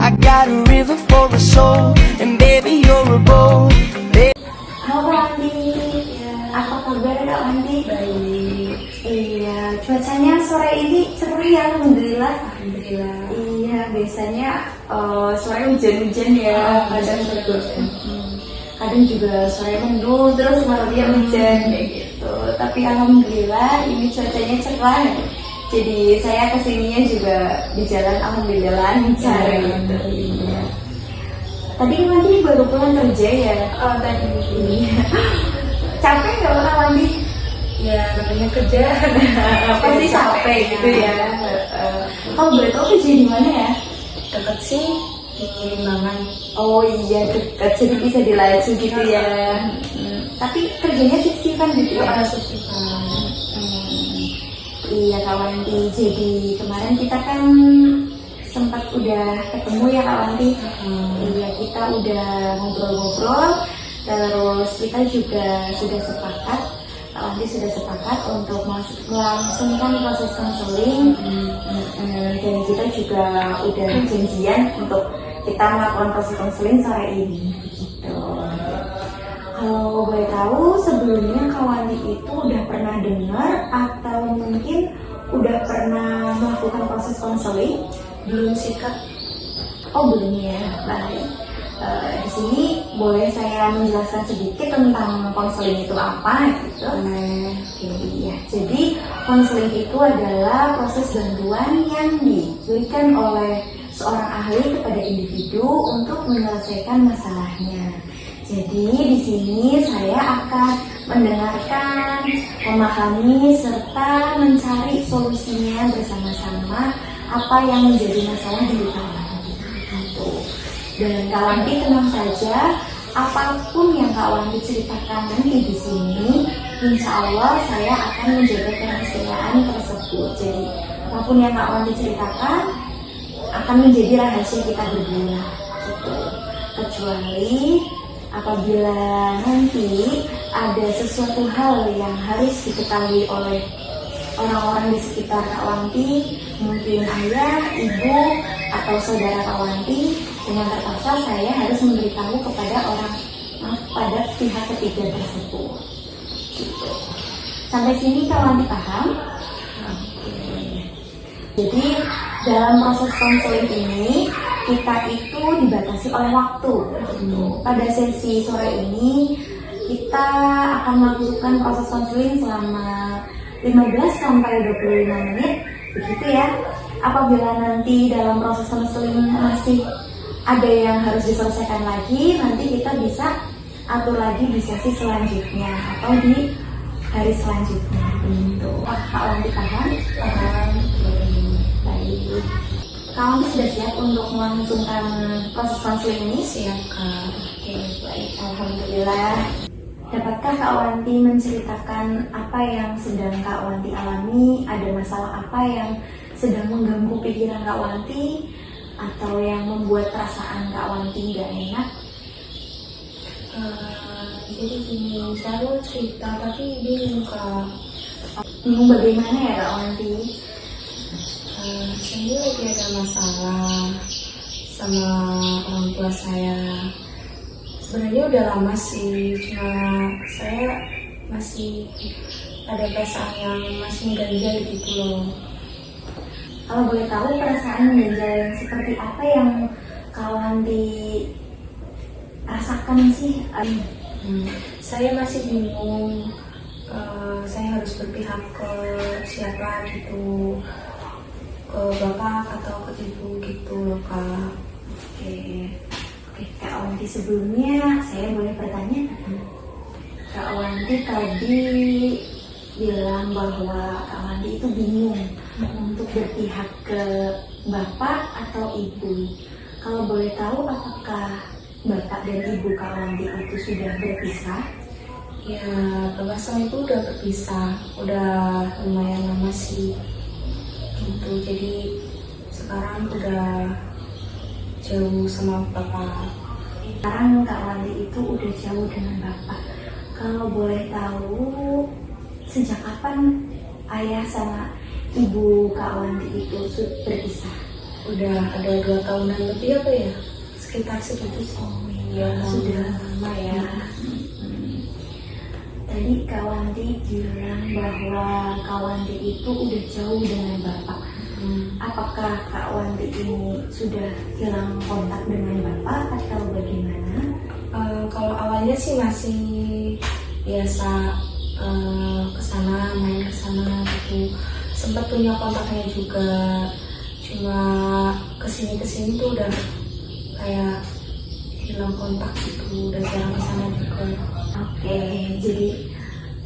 I got a river for a soul, and baby you're a boat. Halo Kak Andi, apa kabar Kak Andi? Baik. Iya, cuacanya sore ini cerah ya, alhamdulillah. Alhamdulillah. Iya, biasanya sore hujan-hujan ya, kadang juga, kadang juga sore mendung terus malam dia hujan kayak gitu. Tapi alhamdulillah ini cuacanya cerah. Jadi saya kesininya juga di jalan alhamdulillah lancar gitu. Iya. Tadi Wandi baru pulang kerja ya? Oh, tadi. Iya. Capek nggak Kak Wandi? Ya, namanya kerja. Pasti capek gitu ya. Kalau boleh tahu kerja di mana ya? Dekat sih di Limbangan. Oh iya dekat, jadi bisa dilaju gitu ya. Tapi kerjanya shiftan gitu ya? Subscription. Iya Kak Wanti, jadi kemarin kita kan sempat udah ketemu ya Kak Wanti. Iya, kita udah ngobrol-ngobrol, terus kita juga sudah sepakat, Kak Wanti sudah sepakat untuk melangsungkan proses konseling. Dan kita juga udah janjian untuk kita melakukan proses konseling sore ini gitu. Kalau boleh tahu sebelumnya Kak Wanti itu udah pernah dengar atau mungkin udah pernah melakukan proses konseling? Belum sih Kak. Oh belum ya, baik. Di sini boleh saya menjelaskan sedikit tentang konseling itu apa gitu. Oke, ya. Jadi konseling itu adalah proses bantuan yang diberikan oleh seorang ahli kepada individu untuk menyelesaikan masalahnya. Jadi di sini saya akan mendengarkan, memahami serta mencari solusinya bersama-sama apa yang menjadi masalah di Kak Wanti. Gitu. Dan Kak Wanti tenang saja, apapun yang Kak Wanti ceritakan nanti di sini, insya Allah saya akan menjaga kerahasiaan tersebut. Jadi apapun yang Kak Wanti ceritakan akan menjadi rahasia kita berdua. Gitu. Kecuali apabila nanti ada sesuatu hal yang harus diketahui oleh orang-orang di sekitar Kak Wanti, mungkin ayah, ibu, atau saudara Kak Wanti, dengan terpaksa saya harus memberitahu pada pihak ketiga tersebut. Gitu. Sampai sini Kak Wanti paham? Jadi dalam proses konseling ini kita itu dibatasi oleh waktu. Pada sesi sore ini kita akan melakukan proses konseling selama 15 sampai 25 menit, begitu ya. Apabila nanti dalam proses konseling masih ada yang harus diselesaikan lagi, nanti kita bisa atur lagi di sesi selanjutnya atau di hari selanjutnya. Kak Wanti paham? Paham. Baik. Kak Wanti sudah siap untuk melangsungkan proses konseling ini? Siap Kak. Oke, baik. Alhamdulillah. Dapatkah Kak Wanti menceritakan apa yang sedang Kak Wanti alami? Ada masalah apa yang sedang mengganggu pikiran Kak Wanti? Atau yang membuat perasaan Kak Wanti nggak enak? Jadi gini, saya mau cerita tapi bingung Kak. Bingung bagaimana ya Kak Wanti? Saya lagi ada masalah sama orang tua saya. Sebenarnya udah lama sih, cuma saya masih ada perasaan yang masih mengganjal gitu loh. Kalau boleh tahu perasaan mengganjal yang seperti apa yang Kak Wanti rasakan sih? Saya masih bingung, saya harus berpihak ke siapa gitu, ke bapak atau ke ibu gitu loh Kak. Oke, Kak Wanti sebelumnya saya boleh bertanya? Kak Wanti tadi bilang bahwa Kak Wanti itu bingung untuk berpihak ke bapak atau ibu. Kalau boleh tahu apakah bapak dan ibu Kak Wanti itu sudah berpisah? Ya, bapak sama ibu udah berpisah, udah lumayan lama sih gitu. Jadi sekarang udah jauh sama bapak. Sekarang Kak Wanti itu udah jauh dengan bapak. Kalau boleh tahu sejak kapan ayah sama ibu Kak Wanti itu berpisah? udah ada 2 tahunan lebih apa ya, sekitar segitu sih. Iya, sudah lama ya. Tadi Kak Wanti bilang bahwa Kak Wanti itu udah jauh dengan Bapak. Apakah Kak Wanti ini sudah hilang kontak dengan Bapak atau bagaimana? Kalau awalnya sih masih biasa kesana, main kesana gitu. Sempat punya kontaknya juga, cuma kesini tuh udah kayak hilang kontak gitu, udah jarang kesana juga. Oke, jadi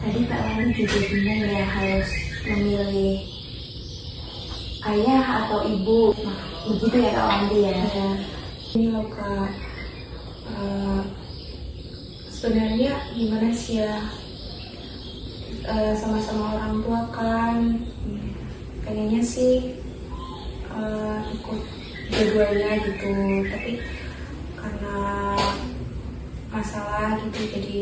tadi Kak Wanti juga bingung ya harus memilih ayah atau ibu. Begitu ya Kak Wanti ya? Ya, ini loh Kak, sebenarnya gimana sih ya, sama-sama orang tua kan, pengennya sih ikut dua-duanya gitu, tapi karena masalah gitu jadi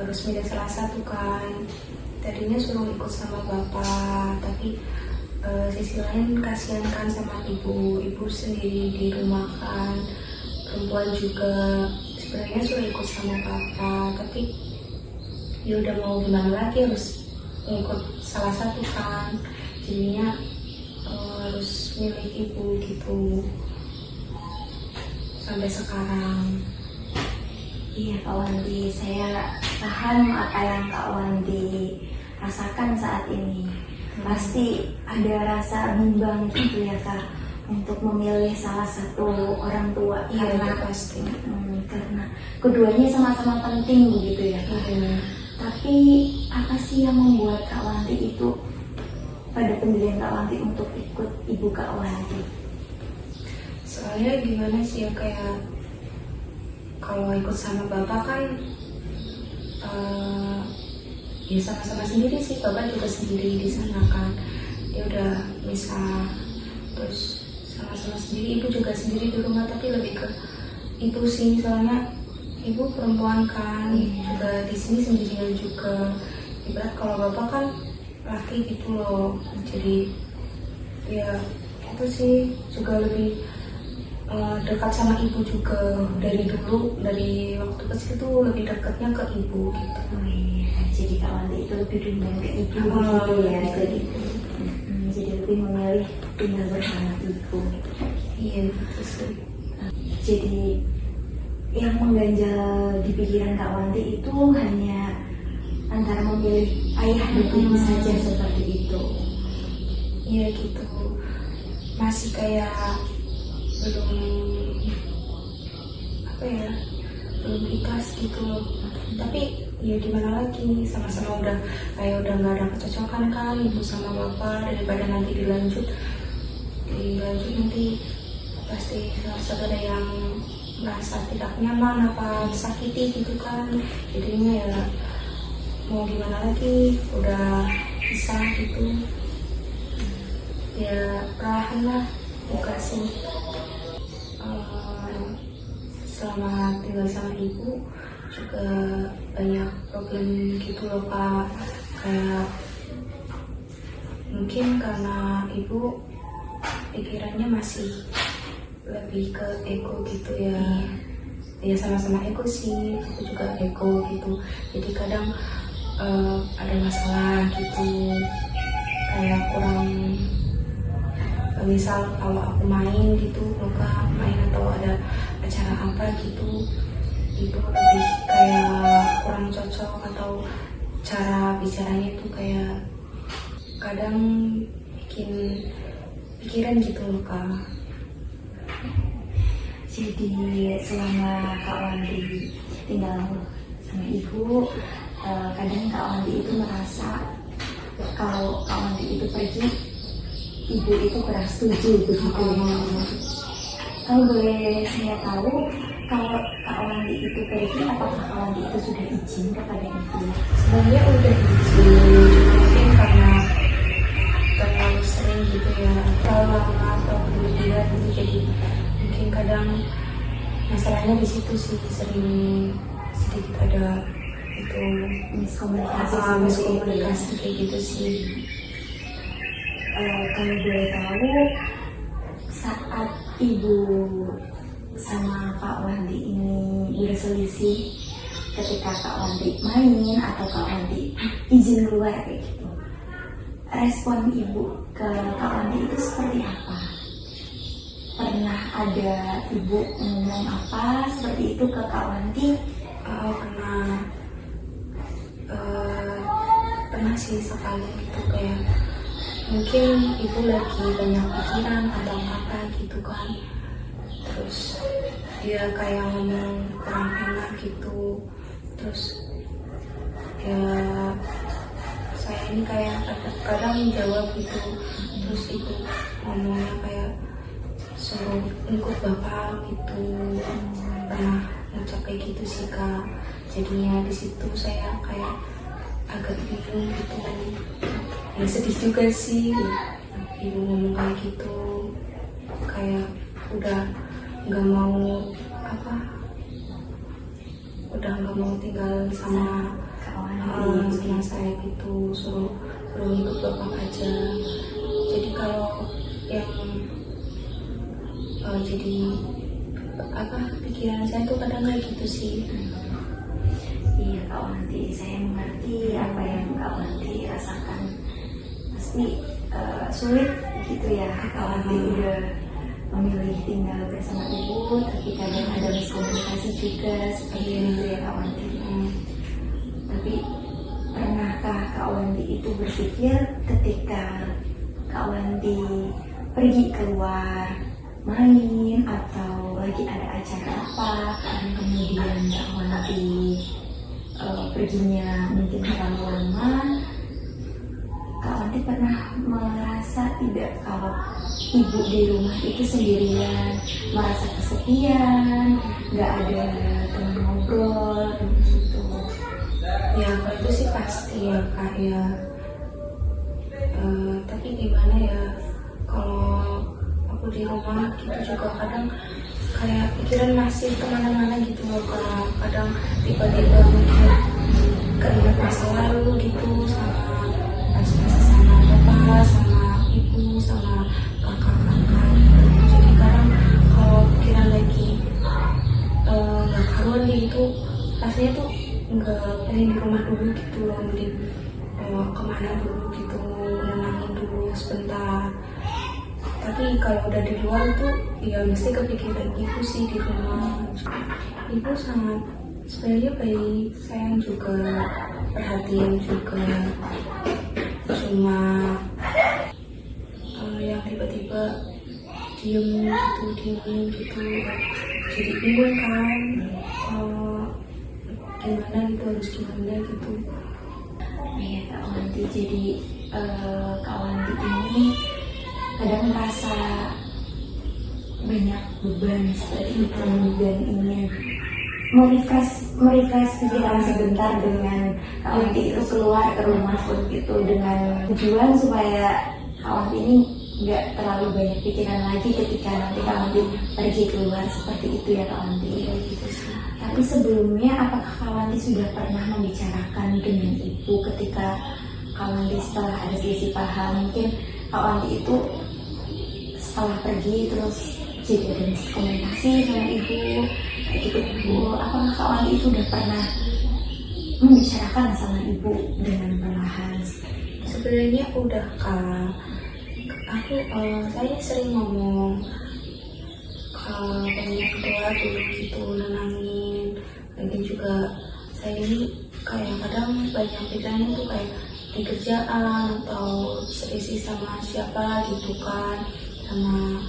harus milih salah satu kan. Tadinya suruh ikut sama bapak, tapi sisi lain kasihan kan sama ibu sendiri di rumah kan, perempuan juga. Sebenarnya suruh ikut sama bapak, tapi ya udah mau gimana lagi, harus ikut salah satu kan, jadinya harus milih ibu gitu sampai sekarang. Iya Kak Wanti, saya paham apa yang Kak Wanti rasakan saat ini. Pasti ada rasa bimbang gitu ya Kak, untuk memilih salah satu orang tua. Iya, karena pasti. Karena keduanya sama-sama penting begitu ya Kak. Tapi apa sih yang membuat Kak Wanti itu pada pendirian Kak Wanti untuk ikut ibu Kak Wanti? Soalnya gimana sih ya, kayak kalau ikut sama bapak kan ya sama-sama sendiri sih, bapak juga sendiri di sana kan, dia udah misah, terus sama-sama sendiri, ibu juga sendiri di rumah, tapi lebih ke ibu sih, soalnya ibu perempuan kan, juga di sini sendirian juga. Ibarat kalau bapak kan laki gitu loh, jadi ya itu sih juga lebih dekat sama ibu juga. Dari dulu, dari waktu kecil tuh lebih dekatnya ke ibu gitu. Oh iya, jadi Kak Wanti itu lebih dominan ke ibu gitu ya. Jadi lebih memilih tinggal bersama ibu. Iya gitu sih. Jadi yang mengganjal di pikiran Kak Wanti itu hanya antara memilih ayah dan ibu saja seperti itu. Iya gitu, masih kayak belum apa ya, belum ikhlas gitu loh. Tapi ya gimana lagi, sama-sama udah kayak udah nggak ada kecocokan kan, ibu sama bapak, daripada nanti dilanjut nanti pasti salah satu ada yang merasa tidak nyaman apa disakiti gitu kan, jadinya ya mau gimana lagi, udah pisah gitu ya, perlahan lah dikasih. Selama tinggal sama ibu juga banyak problem gitu loh Kak, kayak mungkin karena ibu pikirannya masih lebih ke ego gitu ya. Ya sama-sama ego sih, aku juga ego gitu, jadi kadang ada masalah gitu, kayak kurang, misal kalau aku main gitu, luka main atau ada acara apa gitu, itu lebih kayak kurang cocok, atau cara bicaranya itu kayak kadang bikin pikiran gitu loh Kak. Jadi selama Kak Wanti tinggal sama ibu, kadang Kak Wanti itu merasa kalau Kak Wanti itu pergi, ibu itu kurang setuju begitu. Kalau boleh saya tahu, kalau Kak Wanti itu pergi, apakah Kak Wanti itu sudah izin kepada ibu? Sebenarnya udah izin, mungkin karena terlalu sering gitu ya, terlalu lama atau berlebihan gitu, jadi mungkin kadang masalahnya di situ sih, sering sedikit ada itu Miskomunikasi kayak gitu sih. kalau boleh tahu, saat ibu sama Kak Wandi ini berselisih, ketika Kak Wandi main atau Kak Wandi izin keluar kayak gitu, respon ibu ke Kak Wandi itu seperti apa? Pernah ada ibu ngomong apa seperti itu ke Kak Wandi? Pernah sih sekali gitu, kayak mungkin ibu lagi banyak pikiran atau apa gitu kan, terus dia kayak ngomong kurang enak gitu, terus ya saya ini kayak kadang jawab gitu, terus ibu ngomongnya kayak suruh ikut bapak gitu. Pernah ngucap kayak gitu sih Kak, jadinya di situ saya kayak agak bingung gitu, ya sedih juga sih ibu ngomong kayak gitu, kayak udah nggak mau tinggal sama sama saya gitu, suruh ikut bapak aja. Jadi kalau yang jadi pikiran saya tuh kadang kayak gitu sih. Iya Kak Wanti, saya mengerti apa yang Kak Wanti rasakan. Pasti sulit gitu ya, Kak Wanti udah memilih tinggal bersama ibu, tapi kadang ada miskomunikasi juga seperti itu ya Kak Wanti. Tapi pernahkah Kak Wanti itu berpikir ketika Kak Wanti pergi keluar main atau lagi ada acara apa, kemudian Kak Wanti perginya mungkin terlalu lama, Kak Wanti pernah merasa tidak kalau ibu di rumah itu sendirian, merasa kesepian, nggak ada teman ngobrol gitu? Ya kalau itu sih pasti ya Kak ya. Tapi gimana ya, kalau aku di rumah gitu juga kadang kayak pikiran masih kemana-mana gitu loh Kak. Kadang tiba-tiba mungkin keinget masa lalu gitu, sama sama bapak, sama ibu, sama kakak-kakak gitu. Jadi kadang kalau pikiran lagi nggak karuan gitu, rasanya tuh nggak pengen di rumah dulu gitu loh, mending kemana dulu gitu, nenangin dulu sebentar. Tapi kalau udah di luar tuh ya mesti kepikiran ibu sih di rumah. Ibu sangat sebenarnya baik, sayang juga, perhatian juga. Cuma yang tiba-tiba diem gitu, jadi bingung kan, gimana gitu, harus gimana gitu. Iya Kak Wanti, jadi Kak Wanti ini kadang merasa banyak beban seperti itu dan ingin merefresh pikiran sebentar dengan Kak Wanti itu keluar ke rumah pun gitu, dengan tujuan supaya Kak Wanti ini nggak terlalu banyak pikiran lagi ketika nanti Kak Wanti pergi keluar, seperti itu ya Kak Wanti. Tapi sebelumnya apakah Kak Wanti sudah pernah membicarakan dengan ibu ketika Kak Wanti setelah ada selisih paham, mungkin Kak Wanti itu setelah pergi terus jadi ada miskomunikasi sama ibu gitu Bu, apakah Kak Wanti itu udah pernah membicarakan sama ibu dengan perlahan? Sebenarnya udah Kak, saya sering ngomong pengen keluar dulu gitu, nenangin. Lagi juga saya ini kayak kadang banyak pikiran itu kayak di kerjaan atau selisih sama siapa gitu kan, sama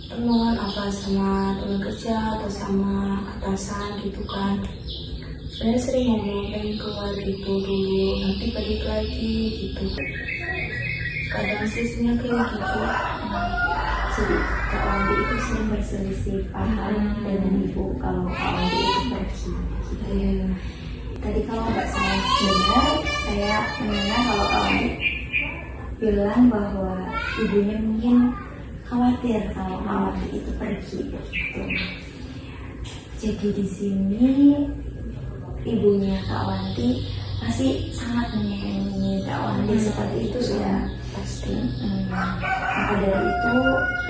teman apa, sama teman kerja atau sama atasan gitu kan. Saya sering ngomong pengen keluar gitu dulu, nanti balik lagi gitu. Kadang sisinya kayak gitu. Jadi Kak Wanti itu sering berselisih paham dengan ibu kalau Kak Wanti itu pergi gitu ya. Tadi kalau nggak salah dengar, saya mendengar kalau Kak Wanti bilang bahwa ibunya mungkin khawatir kalau Kak Wanti itu pergi gitu. Jadi di sini ibunya Kak Wanti pasti sangat menyayangi Kak Wanti seperti itu ya. pasti. Maka dari itu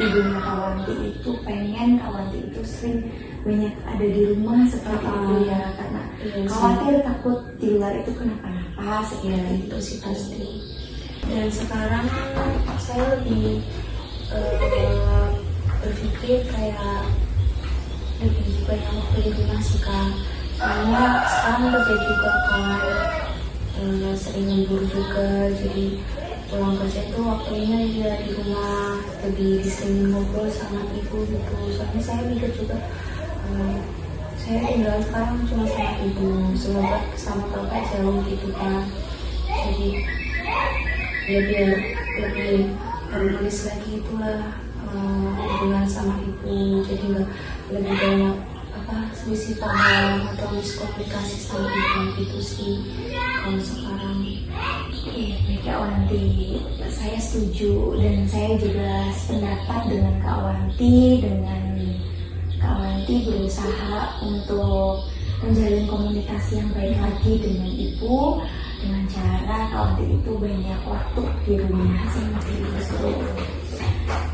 ibunya Kak Wanti itu pengen Kak Wanti itu sering banyak ada di rumah seperti itu ya, karena Iya sih. khawatir takut di luar itu kenapa-napa seperti Ya itu. itu sih pasti. Dan sekarang saya lebih berpikir kayak lebih banyak waktu di rumah sih Kak. Soalnya sekarang kerja juga kan, sering lembur juga, jadi pulang kerja itu waktunya dia di rumah, lebih sering ngobrol sama ibu gitu. Soalnya saya mikir juga, saya tinggal sekarang cuma sama ibu, semoga sama bapak jauh gitu kan. Jadi ya biar lebih harmonis lagi itulah hubungan sama ibu, jadi nggak lebih banyak selisih paham atau miskomunikasi sama ibu gitu sih kalau sekarang. Iya, Kak Wanti, saya setuju dan saya juga sependapat dengan Kak Wanti. Dengan Kak Wanti berusaha untuk menjalin komunikasi yang baik lagi dengan ibu dengan cara Kak Wanti itu banyak waktu di rumah sama ibu.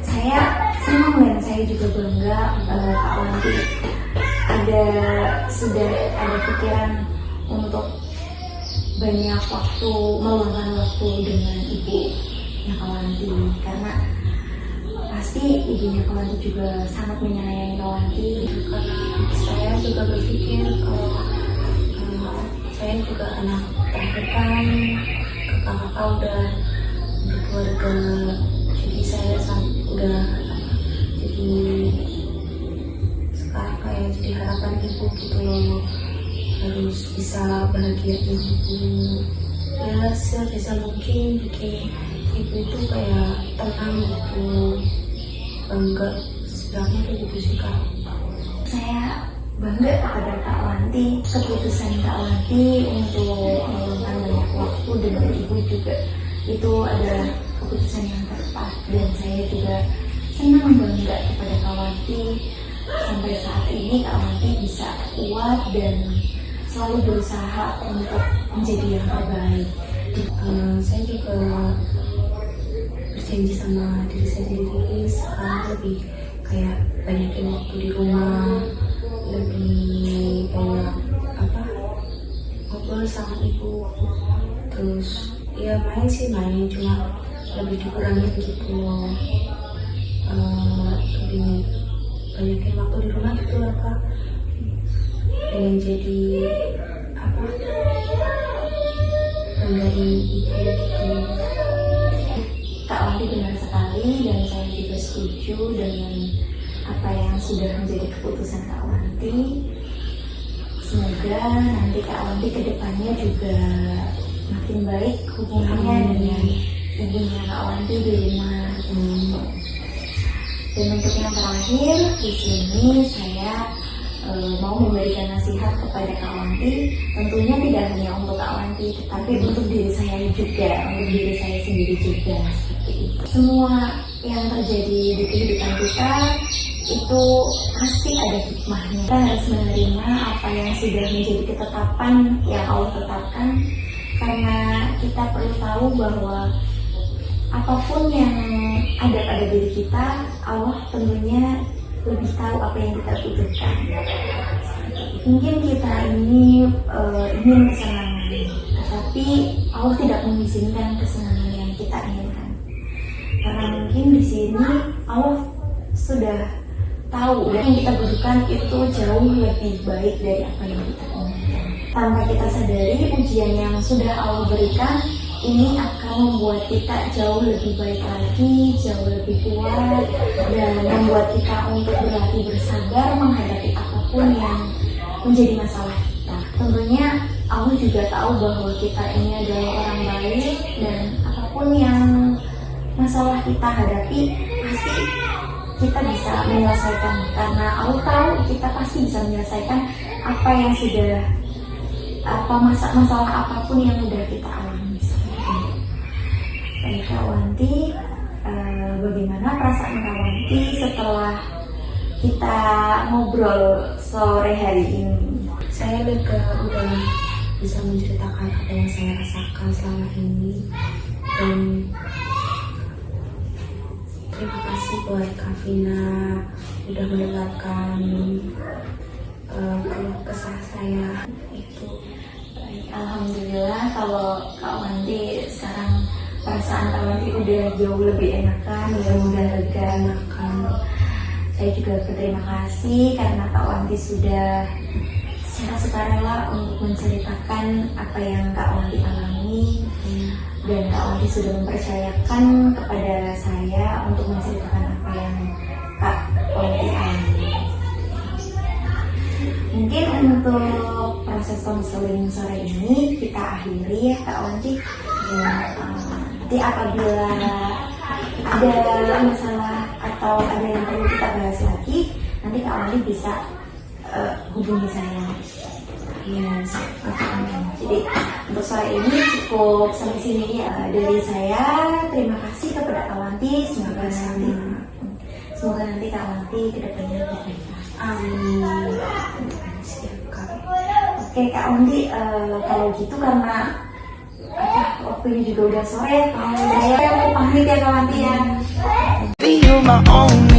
Saya senang dan saya juga bangga Kak Wanti sudah ada pikiran untuk banyak waktu, meluangkan waktu dengan ibu Kak Wanti, karena pasti ibunya Kak Wanti juga sangat menyayangi Kak Wanti. Karena saya juga berpikir kalau saya juga anak terakhir kan, kakak-kakak udah berkeluarga, jadi saya udah jadi sekarang kayak jadi harapan ibu gitu loh, harus bisa bahagiain ibu ya sebisa mungkin, bikin ibu itu kayak tenang gitu, bangga sebenarnya kayak gitu sih Kak. Saya bangga kepada Kak Wanti, keputusan Kak Wanti untuk meluangkan banyak waktu dengan ibu juga itu adalah keputusan yang tepat, dan saya juga senang bangga kepada Kak Wanti. Sampai saat ini Kak Wanti bisa kuat dan selalu berusaha untuk menjadi yang terbaik. Saya juga berjanji sama diri saya sendiri sekarang lebih kayak banyakin waktu di rumah, lebih banyak ngobrol sama ibu, terus ya main cuma lebih dikurangin gitu loh, lebih banyakin waktu di rumah gitu lah Kak, pengen jadi banggain ibu gitu. Kak Wanti benar sekali dan saya juga setuju dengan apa yang sudah menjadi keputusan Kak Wanti. Semoga nanti Kak Wanti kedepannya juga makin baik hubungannya dengan ibunya Kak Wanti di rumah. Dan untuk yang terakhir di sini saya mau memberikan nasihat kepada Kak Wanti, tentunya tidak hanya untuk Kak Wanti, tetapi untuk diri saya juga, untuk diri saya sendiri juga. Seperti itu. Semua yang terjadi di kehidupan kita itu pasti ada hikmahnya. Kita harus menerima apa yang sudah menjadi ketetapan yang Allah tetapkan, karena kita perlu tahu bahwa apapun yang ada pada diri kita, Allah tentunya lebih tahu apa yang kita butuhkan. Mungkin kita ini ingin kesenangan, tapi Allah tidak mengizinkan kesenangan yang kita inginkan. Karena mungkin di sini Allah sudah tahu dan yang kita butuhkan itu jauh lebih baik dari apa yang kita inginkan. Tanpa kita sadari, ujian yang sudah Allah berikan ini akan membuat kita jauh lebih baik lagi, jauh lebih kuat, dan membuat kita untuk berlatih bersabar menghadapi apapun yang menjadi masalah kita. Tentunya Allah juga tahu bahwa kita ini adalah orang baik, dan apapun yang masalah kita hadapi pasti kita bisa menyelesaikan, karena Allah tahu kita pasti bisa menyelesaikan apa yang sudah masalah apapun yang sudah kita alami. Baik Kak Wanti, bagaimana perasaan Kak Wanti setelah kita ngobrol sore hari ini? Saya lega udah bisa menceritakan apa yang saya rasakan selama ini, dan terima kasih buat Kak Vina udah mendengarkan keluh kesah saya itu. Alhamdulillah kalau Kak Wanti sekarang perasaan Kak Wanti udah jauh lebih enakan, udah lega enakan. Saya juga berterima kasih karena Kak Wanti sudah secara sukarela untuk menceritakan apa yang Kak Wanti alami, dan Kak Wanti sudah mempercayakan kepada saya untuk menceritakan apa yang Kak Wanti alami. Mungkin untuk proses konseling sore ini kita akhiri ya Kak Wanti. Nanti apabila ada masalah atau ada yang perlu kita bahas lagi, nanti Kak Wanti bisa hubungi saya. Yes. Jadi untuk sore ini cukup sampai sini ya dari saya. Terima kasih kepada Kak Wanti. Semoga nanti Kak Wanti kedepannya lebih baik. Amin. Siap Kak. Oke Kak Wanti, kalau gitu karena waktunya juga udah sore, saya mau pamit ya Kak Wanti ya. You're my only